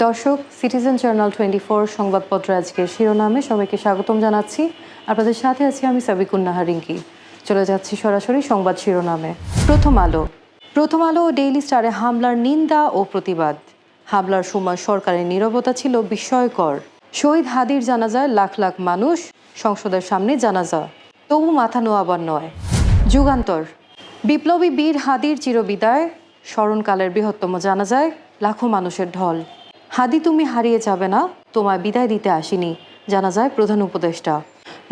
দর্শক, citizen journal 24 সংবাদপত্র আজকের শিরোনামে সবাইকে স্বাগতম জানাচ্ছি। আপনাদের সাথে আছি আমি সাবিকুন নাহার রিঙ্কি। চলে যাচ্ছি সরাসরি সংবাদ শিরোনামে। প্রথম আলো ও ডেইলি স্টারে হামলার নিন্দা ও প্রতিবাদ। হামলার সময় সরকারের নীরবতা ছিল বিস্ময়কর। শহীদ হাদির জানাজায় লাখ লাখ মানুষ, সংসদের সামনে জানাজা, তবু মাথা নোয়াবার নয়। যুগান্তর, বিপ্লবী বীর হাদির চিরবিদায়, স্মরণকালের বৃহত্তম জানাজায় লাখো মানুষের ঢল। হাদি তুমি হারিয়ে যাবে না, তোমায় বিদায় দিতে আসিনি, জানা যায় প্রধান উপদেষ্টা।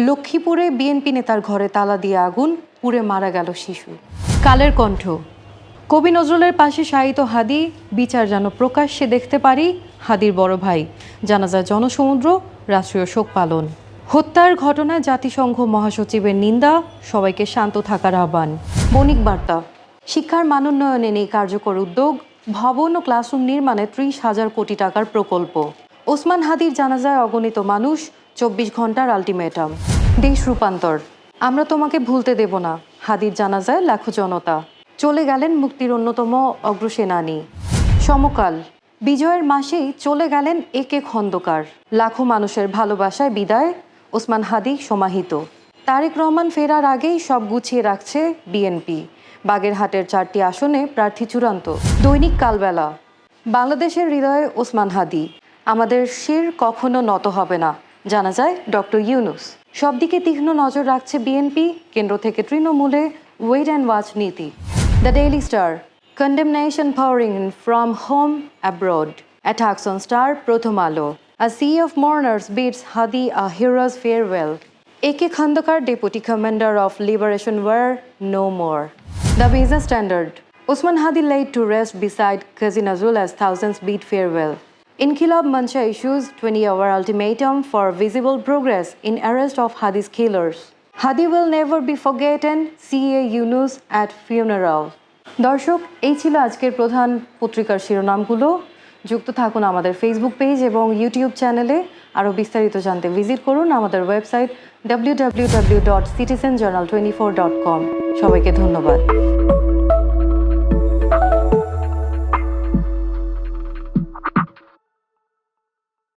লক্ষ্মীপুরে বিএনপি নেতার ঘরে তালা দিয়ে আগুন, পুড়ে মারা গেল শিশু। কালের কণ্ঠ, কবি নজরুলের পাশে শায়িত হাদি, বিচার যেন প্রকাশ্যে দেখতে পারি, হাদির বড় ভাই। জানা যায় জনসমুদ্র, রাষ্ট্রীয় শোক পালন। হত্যার ঘটনায় জাতিসংঘ মহাসচিবের নিন্দা, সবাইকে শান্ত থাকার আহ্বান। বণিক বার্তা, শিক্ষার মানোন্নয়নে নেই কার্যকর উদ্যোগ, ভবন ও ক্লাসরুম নির্মাণে 30,000 কোটি টাকার প্রকল্প। ওসমান হাদির জানাজায় অগণিত মানুষ, 24 ঘন্টার আলটিমেটাম। দেশ রূপান্তর, আমরা তোমাকে ভুলতে দেব না, হাদির জানাজায় লাখো জনতা। চলে গেলেন মুক্তির অন্যতম অগ্রসেনানী। সমকাল, বিজয়ের মাসেই চলে গেলেন একে খন্দকার। লাখো মানুষের ভালোবাসায় বিদায়, ওসমান হাদি সমাহিত। তারেক রহমান ফেরার আগেই সব গুছিয়ে রাখছে বিএনপি। বাগেরহাটের 4টি আসনে প্রার্থী চূড়ান্ত। দৈনিক কালবেলা, বাংলাদেশের হৃদয়ে ওসমান হাদি, আমাদের শির কখনো নত হবে না, জানা যায় ডক্টর ইউনুস। সব দিকে তীক্ষ্ণ নজর রাখছে বিএনপি, কেন্দ্র থেকে তৃণমূলে ওয়েট অ্যান্ড ওয়াচ নীতি। The daily star, condemnation pouring in from home abroad. Attacks on Star, প্রথম আলো. A sea of mourners bids Hadi a hero's farewell. A.K. Khandakar, Deputy Commander of Liberation War, no more. The Business Standard, Osman Hadi laid to rest beside Qazi Nazrul as thousands bid farewell. Inkilab Mancha issues 20-hour ultimatum for visible progress in arrest of Hadi's killers. Hadi will never be forgotten, CA Yunus at funeral. দর্শক, এই ছিল আজকের প্রধান পত্রিকার শিরোনামগুলো। যুক্ত থাকুন আমাদের Facebook page এবং ইউটিউব চ্যানেলে। আরও বিস্তারিত জানতে ভিজিট করুন আমাদের ওয়েবসাইট www.citizenjournal24.com। সবাইকে ধন্যবাদ।